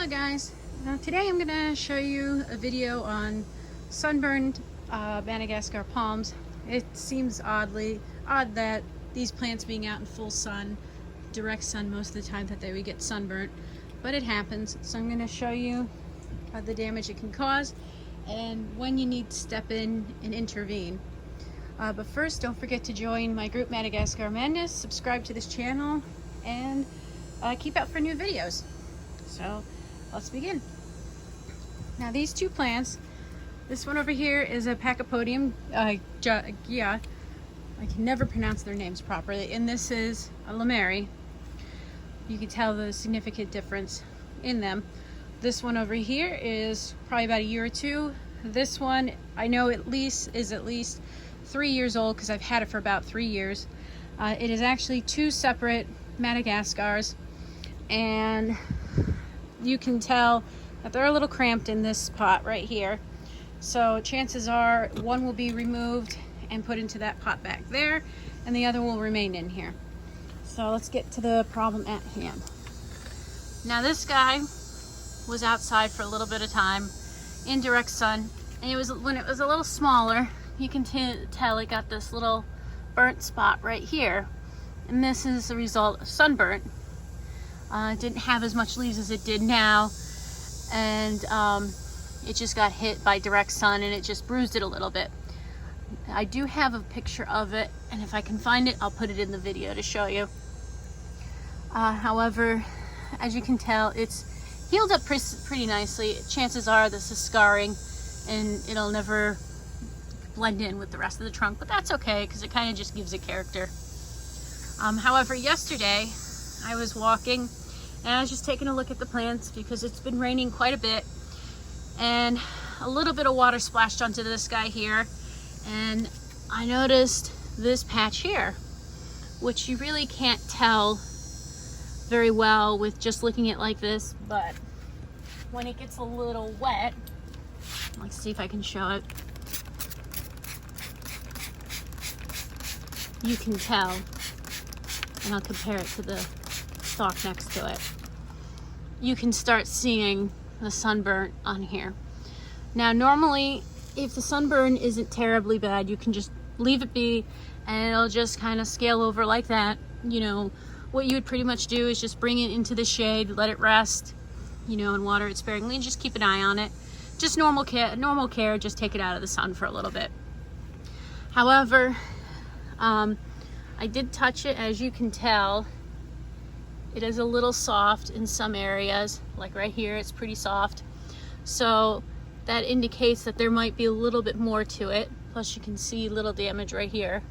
Hello guys, today I'm going to show you a video on sunburned Madagascar palms. It seems odd that these plants being out in full sun, direct sun most of the time, that they would get sunburnt, but it happens. So I'm going to show you the damage it can cause and when you need to step in and intervene. But first, don't forget to join my group Madagascar Madness, subscribe to this channel, and keep out for new videos. So let's begin. Now these two plants, this one over here is a Pachypodium, I can never pronounce their names properly, and this is a Lemeri. You can tell the significant difference in them. This one over here is probably about a year or two. This one I know is at least 3 years old because I've had it for about 3 years. It is actually two separate Madagascars, and you can tell that they're a little cramped in this spot right here. So chances are one will be removed and put into that pot back there, and the other will remain in here. So let's get to the problem at hand. Now this guy was outside for a little bit of time in direct sun, and when it was a little smaller, you can tell it got this little burnt spot right here, and this is the result of sunburn. It didn't have as much leaves as it did now, and it just got hit by direct sun and it just bruised it a little bit. I do have a picture of it, and if I can find it, I'll put it in the video to show you. However, as you can tell, it's healed up pretty nicely. Chances are this is scarring and it'll never blend in with the rest of the trunk, but that's okay because it kind of just gives it character. However, yesterday I was walking and I was just taking a look at the plants because it's been raining quite a bit, and a little bit of water splashed onto this guy here, and I noticed this patch here, which you really can't tell very well with just looking at it like this, but when it gets a little wet, let's see if I can show it. You can tell, and I'll compare it to the stalk next to it. You can start seeing the sunburn on here. Now normally, if the sunburn isn't terribly bad, you can just leave it be and it'll just kind of scale over like that. You know, what you would pretty much do is just bring it into the shade, let it rest, you know, and water it sparingly, and just keep an eye on it. Just normal care, just take it out of the sun for a little bit. However, I did touch it. As you can tell, it is a little soft in some areas, like right here it's pretty soft, so that indicates that there might be a little bit more to it. Plus you can see little damage right here.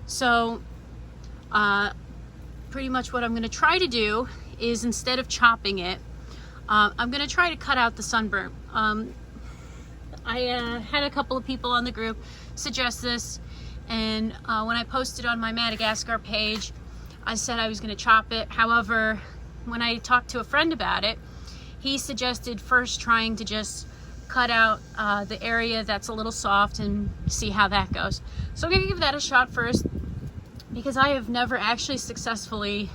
So pretty much what I'm going to try to do is, instead of chopping it, I'm going to try to cut out the sunburn. I had a couple of people on the group suggest this, and when I posted on my Madagascar page, I said I was going to chop it. However, when I talked to a friend about it, he suggested first trying to just cut out the area that's a little soft and see how that goes. So I'm going to give that a shot first, because I have never actually successfully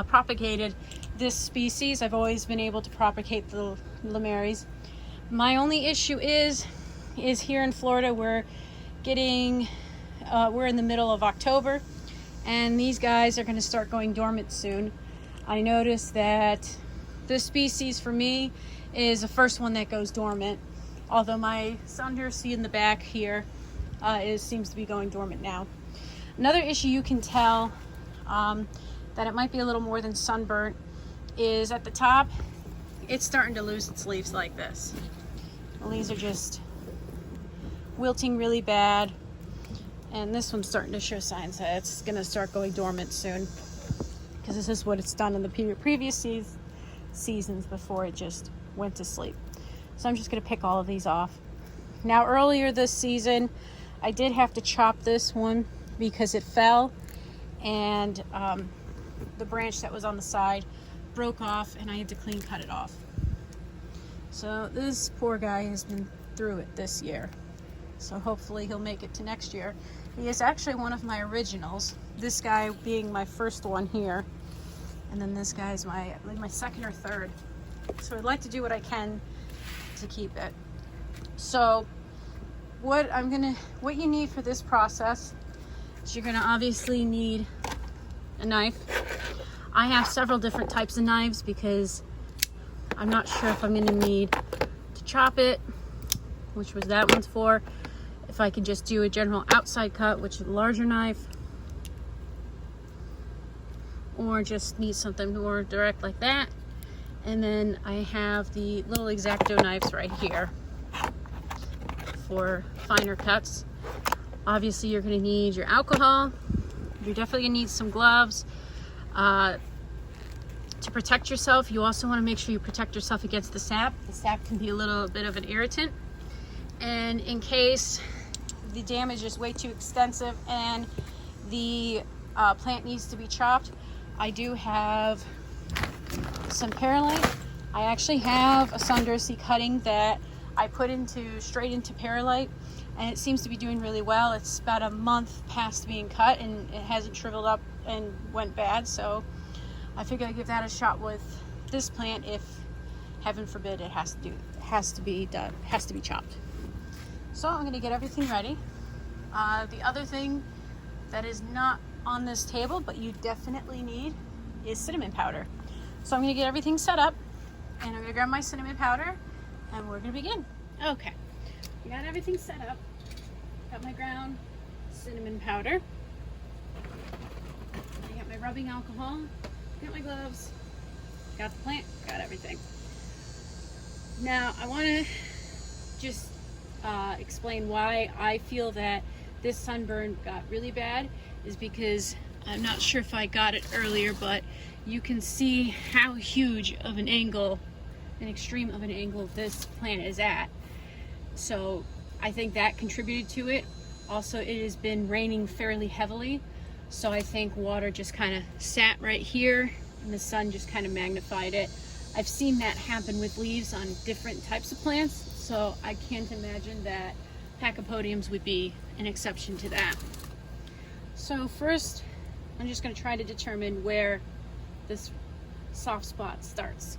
propagated this species. I've always been able to propagate the Lemeris. My only issue is here in Florida, we're in the middle of October, and these guys are going to start going dormant soon. I noticed that this species for me is the first one that goes dormant, although my Sundercy in the back here seems to be going dormant now. Another issue you can tell that it might be a little more than sunburnt is at the top, it's starting to lose its leaves like this. The leaves are just wilting really bad, and this one's starting to show signs that it's going to start going dormant soon, because this is what it's done in the previous seasons before it just went to sleep. So I'm just going to pick all of these off. Now earlier this season I did have to chop this one because it fell, and the branch that was on the side broke off and I had to clean cut it off. So this poor guy has been through it this year, so hopefully he'll make it to next year. He is actually one of my originals, this guy being my first one here, and then this guy's my second or third. So I'd like to do what I can to keep it. So what you need for this process is you're gonna obviously need a knife. I have several different types of knives because I'm not sure if I'm gonna need to chop it, which was that one's for. If I could just do a general outside cut, which is a larger knife, or just need something more direct like that. And then I have the little X-Acto knives right here for finer cuts. Obviously you're gonna need your alcohol. You're definitely gonna need some gloves. To protect yourself, you also wanna make sure you protect yourself against the sap. The sap can be a little bit of an irritant. And in case the damage is way too extensive and the plant needs to be chopped, I do have some perlite. I actually have a sunburn cutting that I put straight into perlite, and it seems to be doing really well. It's about a month past being cut and it hasn't shriveled up and went bad, so I figured I'd give that a shot with this plant if, heaven forbid, it has to be chopped. So I'm going to get everything ready. The other thing that is not on this table but you definitely need is cinnamon powder. So I'm going to get everything set up, and I'm going to grab my cinnamon powder and we're going to begin. Okay, I got everything set up. Got my ground cinnamon powder. I got my rubbing alcohol. Got my gloves. Got the plant. Got everything. Now I want to just explain why I feel that this sunburn got really bad is because I'm not sure if I got it earlier, but you can see how huge of an angle, an extreme of an angle this plant is at. So I think that contributed to it. Also, it has been raining fairly heavily, so I think water just kind of sat right here and the sun just kind of magnified it. I've seen that happen with leaves on different types of plants, so I can't imagine that Pachypodiums would be an exception to that. So first, I'm just going to try to determine where this soft spot starts.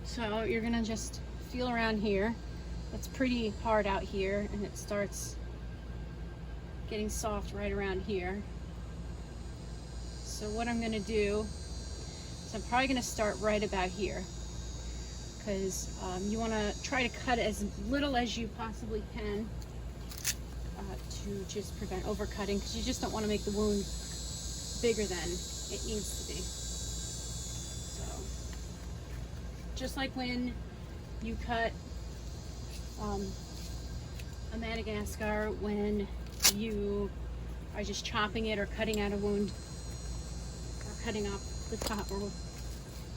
So you're going to just feel around here. It's pretty hard out here, and it starts getting soft right around here. So what I'm going to do is I'm probably going to start right about here, because you want to try to cut as little as you possibly can to just prevent overcutting, because you just don't want to make the wound bigger than it needs to be. So just like when you cut a Madagascar, when you are just chopping it or cutting out a wound or cutting off the top or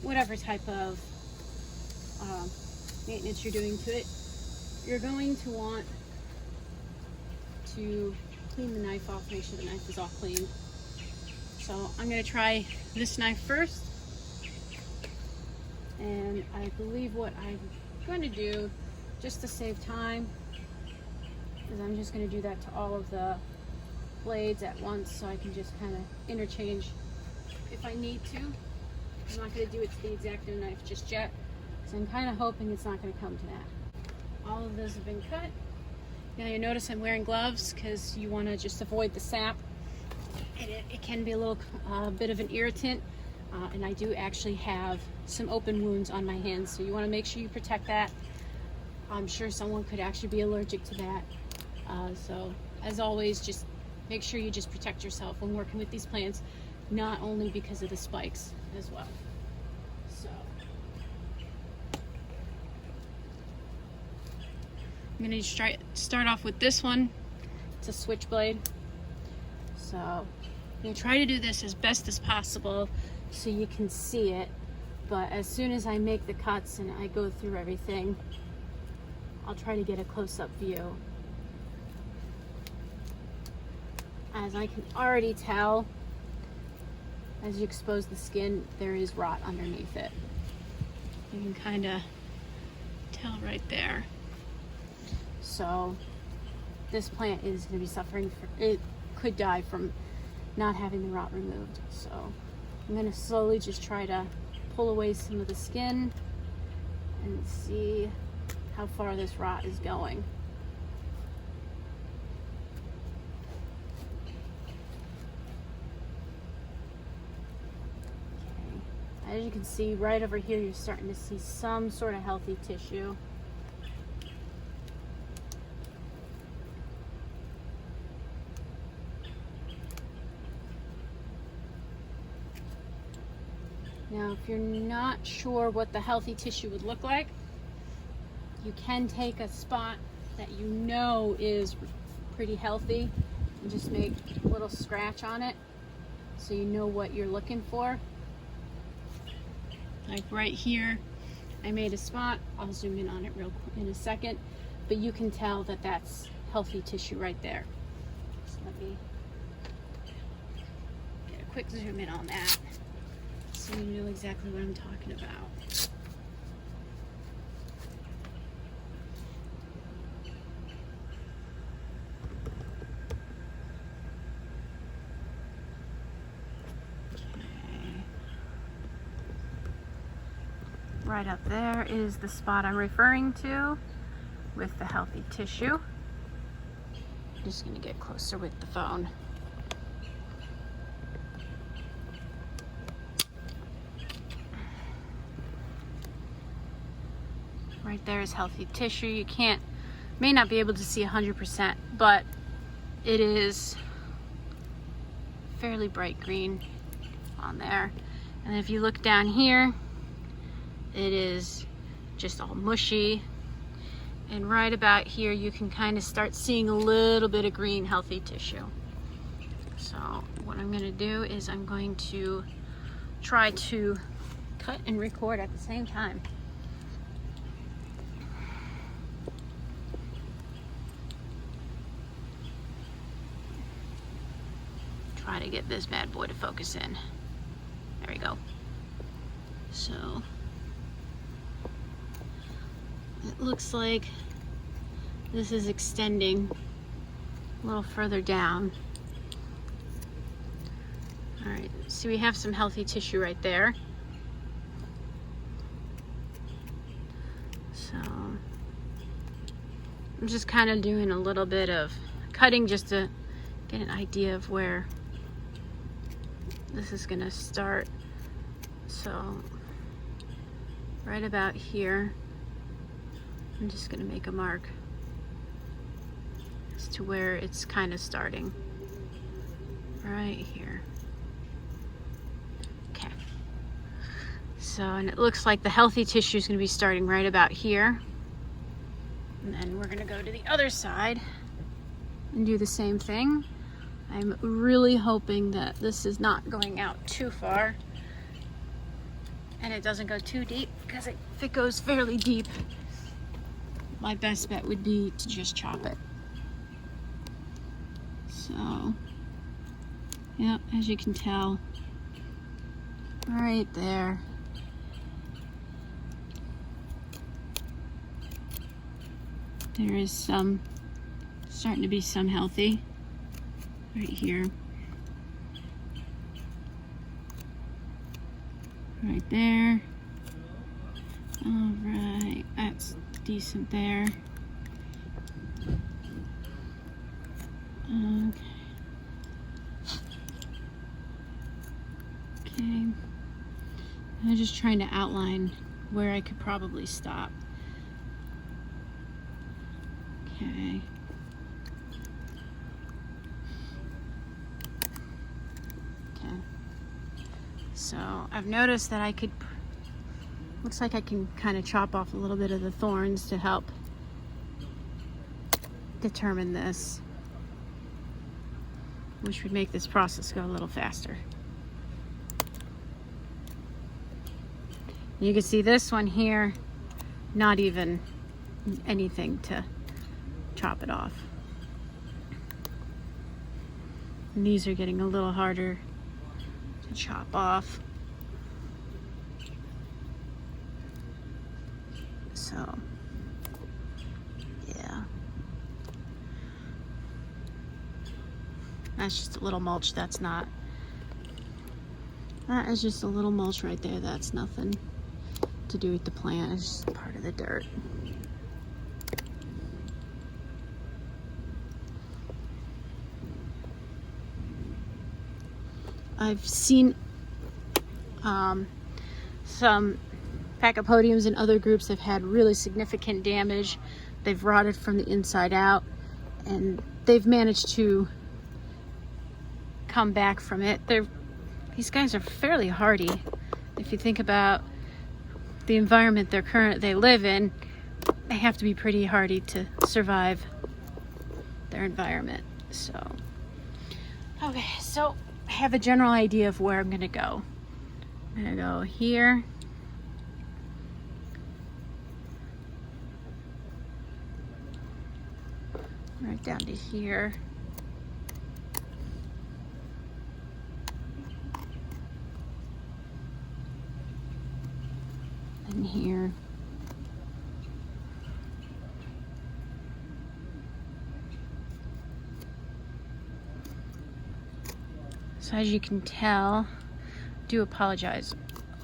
whatever type of maintenance you're doing to it, you're going to want to clean the knife off, make sure the knife is all clean. So I'm going to try this knife first, and I believe what I'm going to do, just to save time, is I'm just going to do that to all of the blades at once, so I can just kind of interchange if I need to. I'm not going to do it to the X-Acto knife just yet, because I'm kind of hoping it's not going to come to that. All of those have been cut. Now you notice I'm wearing gloves because you want to just avoid the sap. It can be a little bit of an irritant, and I do actually have some open wounds on my hands, so you want to make sure you protect that. I'm sure someone could actually be allergic to that. So as always, just make sure you just protect yourself when working with these plants, not only because of the spikes as well. So I'm going to start off with this one. It's a switchblade. So I'm going to try to do this as best as possible so you can see it. But as soon as I make the cuts and I go through everything, I'll try to get a close-up view. As I can already tell, as you expose the skin, there is rot underneath it. You can kind of tell right there. So this plant is going to be suffering, it could die from not having the rot removed. So I'm going to slowly just try to pull away some of the skin and see how far this rot is going. Okay. As you can see right over here, you're starting to see some sort of healthy tissue. Now, if you're not sure what the healthy tissue would look like, you can take a spot that you know is pretty healthy and just make a little scratch on it so you know what you're looking for. Like right here, I made a spot. I'll zoom in on it real quick in a second, but you can tell that that's healthy tissue right there. So let me get a quick zoom in on that, so you know exactly what I'm talking about. Okay. Right up there is the spot I'm referring to with the healthy tissue. I'm just going to get closer with the phone. Right there is healthy tissue. You may not be able to see 100%, but it is fairly bright green on there. And if you look down here, it is just all mushy. And right about here, you can kind of start seeing a little bit of green healthy tissue. So what I'm going to do is I'm going to try to cut and record at the same time. Try to get this bad boy to focus in. There we go. So it looks like this is extending a little further down. All right, so we have some healthy tissue right there. So I'm just kind of doing a little bit of cutting just to get an idea of where this is gonna start. So right about here, I'm just gonna make a mark as to where it's kind of starting. Right here. Okay. So, and it looks like the healthy tissue is gonna be starting right about here. And then we're gonna go to the other side and do the same thing. I'm really hoping that this is not going out too far and it doesn't go too deep, because if it goes fairly deep, my best bet would be to just chop it. So, yeah, as you can tell, right there. There is starting to be some healthy. Right here, right there. All right, that's decent there. Okay. I'm just trying to outline where I could probably stop. Okay. So I've noticed that looks like I can kind of chop off a little bit of the thorns to help determine this, which would make this process go a little faster. You can see this one here, not even anything to chop it off. And these are getting a little harder to chop off. So, yeah. That's just a little mulch. That's not That is just a little mulch right there. That's nothing to do with the plant. It's just part of the dirt. I've seen some Pachypodiums in other groups have had really significant damage. They've rotted from the inside out, and they've managed to come back from it. These guys are fairly hardy. If you think about the environment they live in, they have to be pretty hardy to survive their environment. So, okay, so I have a general idea of where I'm gonna go. I'm gonna go here. Right down to here. And here. So as you can tell, I do apologize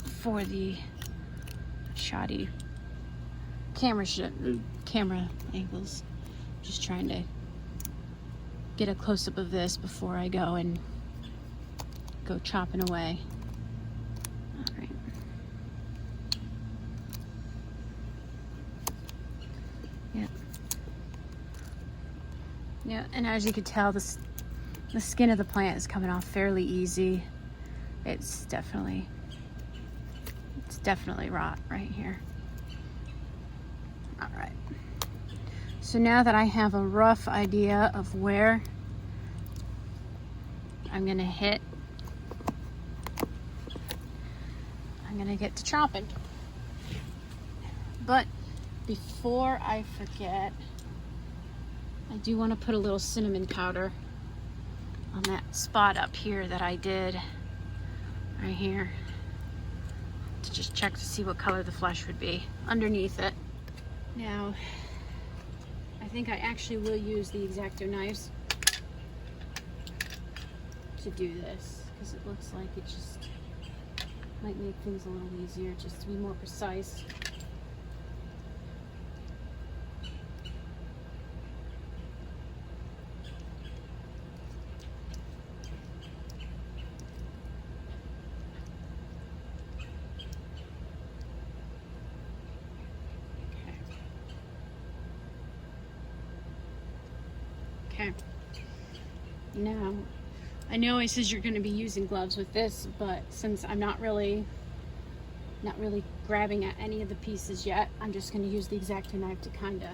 for the shoddy camera angles. Just trying to get a close-up of this before I go and go chopping away. All right. Yeah. Yeah, and as you can tell, the skin of the plant is coming off fairly easy. It's definitely rot right here. All right. So now that I have a rough idea of where I'm gonna hit, I'm gonna get to chopping. But before I forget, I do want to put a little cinnamon powder on that spot up here that I did right here, to just check to see what color the flesh would be underneath it. Now, I think I actually will use the X-Acto knives to do this, because it looks like it just might make things a little easier, just to be more precise. Okay. Now, I know it says you're going to be using gloves with this, but since I'm not really grabbing at any of the pieces yet, I'm just going to use the X-Acto knife to kind of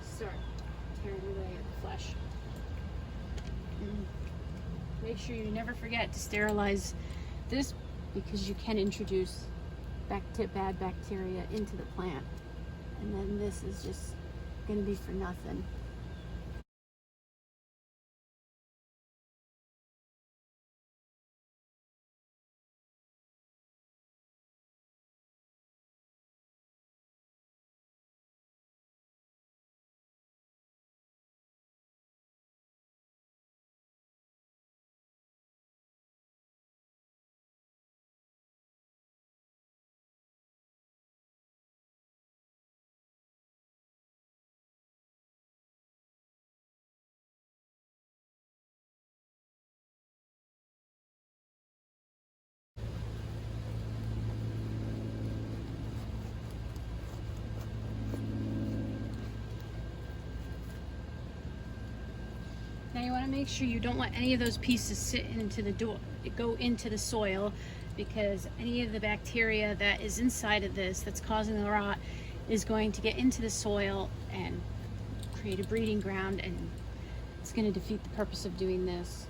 start tearing away at the flesh. And make sure you never forget to sterilize this, because you can introduce bad bacteria into the plant, and then this is just going to be for nothing. Now you want to make sure you don't let any of those pieces sit into go into the soil, because any of the bacteria that is inside of this that's causing the rot is going to get into the soil and create a breeding ground, and it's going to defeat the purpose of doing this.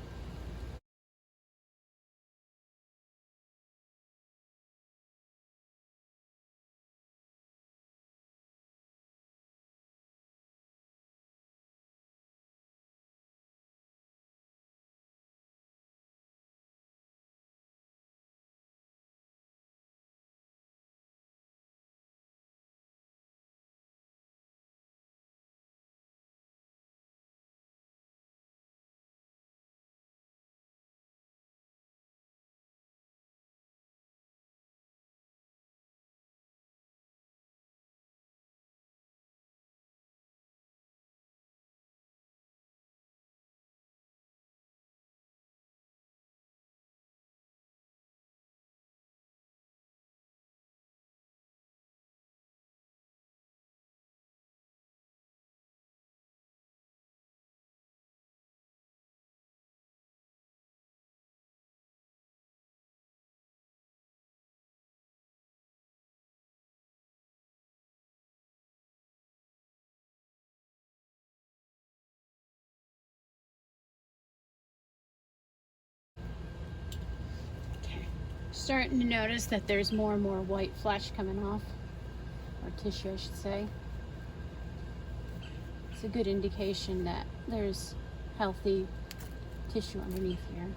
Starting to notice that there's more and more white flesh coming off, or tissue I should say. It's a good indication that there's healthy tissue underneath here.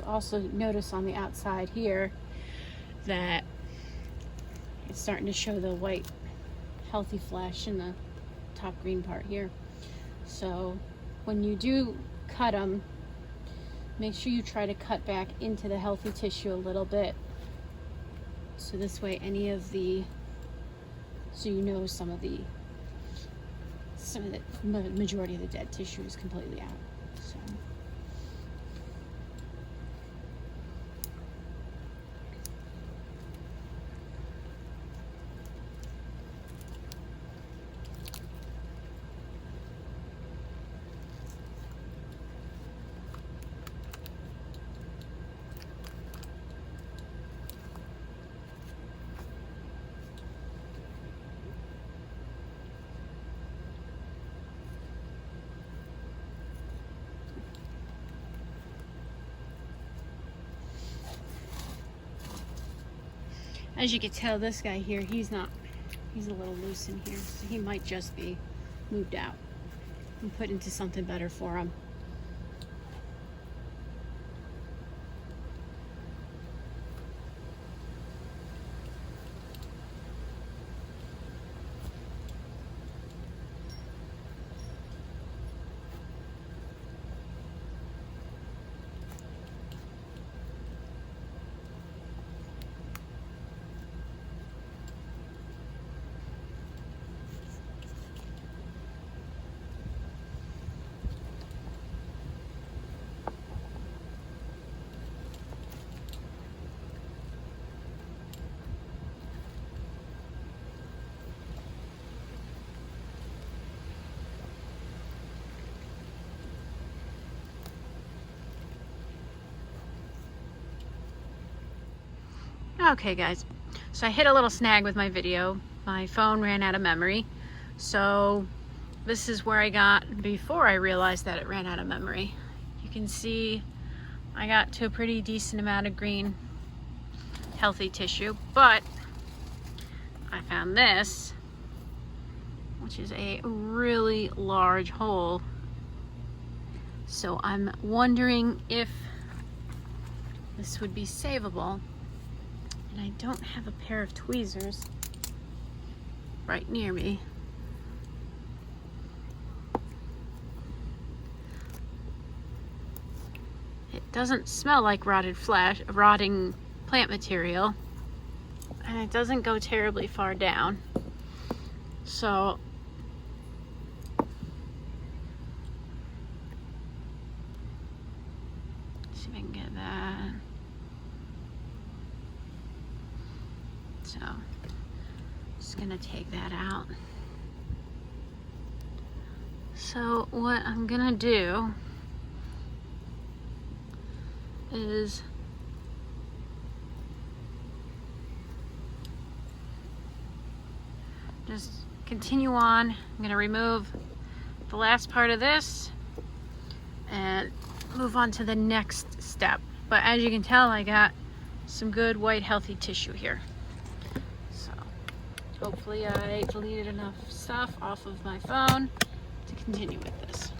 Also notice on the outside here that it's starting to show the white healthy flesh in the top green part here. So when you do cut them, make sure you try to cut back into the healthy tissue a little bit, so this way some of the majority of the dead tissue is completely out. So as you can tell, this guy here, he's a little loose in here, so he might just be moved out and put into something better for him. Okay guys, so I hit a little snag with my video. My phone ran out of memory. So this is where I got before I realized that it ran out of memory. You can see I got to a pretty decent amount of green healthy tissue, but I found this, which is a really large hole. So I'm wondering if this would be savable. And I don't have a pair of tweezers right near me. It doesn't smell like rotting plant material, and it doesn't go terribly far down. So see if I can get that. So just gonna take that out. So what I'm gonna do is just continue on. I'm gonna remove the last part of this and move on to the next step. But as you can tell, I got some good white healthy tissue here. Hopefully I deleted enough stuff off of my phone to continue with this.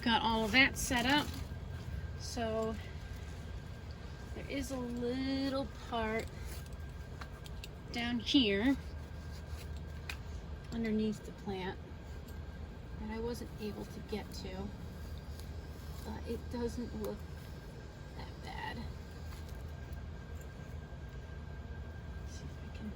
got all of that set up. So there is a little part down here underneath the plant that I wasn't able to get to, but it doesn't look that bad. Let's see if I can.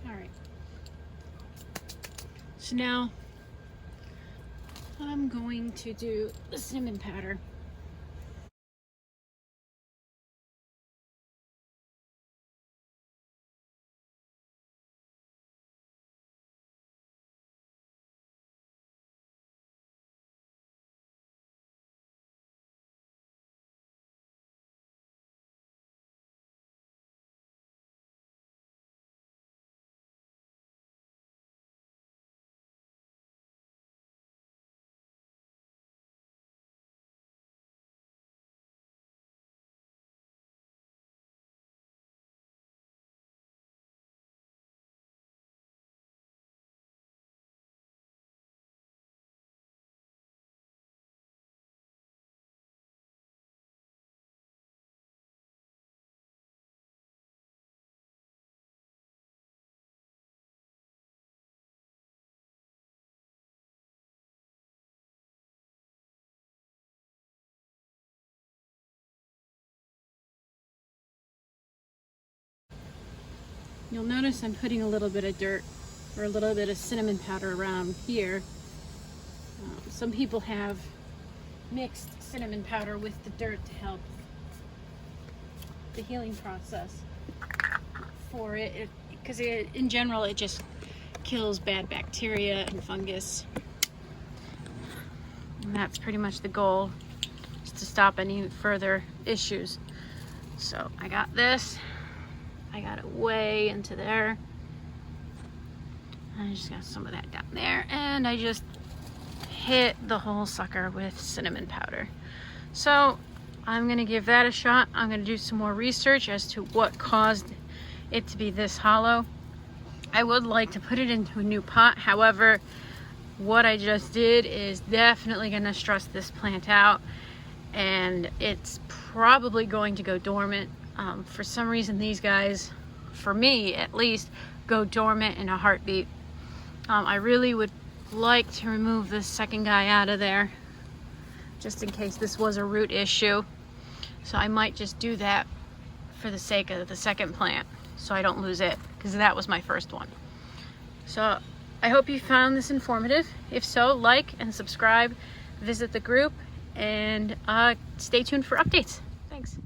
Alright, so now I'm going to do the cinnamon powder. You'll notice I'm putting a little bit of dirt or a little bit of cinnamon powder around here. Some people have mixed cinnamon powder with the dirt to help the healing process for it, because in general it just kills bad bacteria and fungus, and that's pretty much the goal, is to stop any further issues. So I got this. I got it way into there. I just got some of that down there, and I just hit the whole sucker with cinnamon powder. So I'm gonna give that a shot. I'm gonna do some more research as to what caused it to be this hollow. I would like to put it into a new pot. However, what I just did is definitely gonna stress this plant out, and it's probably going to go dormant. For some reason, these guys, for me at least, go dormant in a heartbeat. I really would like to remove this second guy out of there, just in case this was a root issue. So I might just do that for the sake of the second plant, so I don't lose it, because that was my first one. So I hope you found this informative. If so, like and subscribe, visit the group, and stay tuned for updates. Thanks.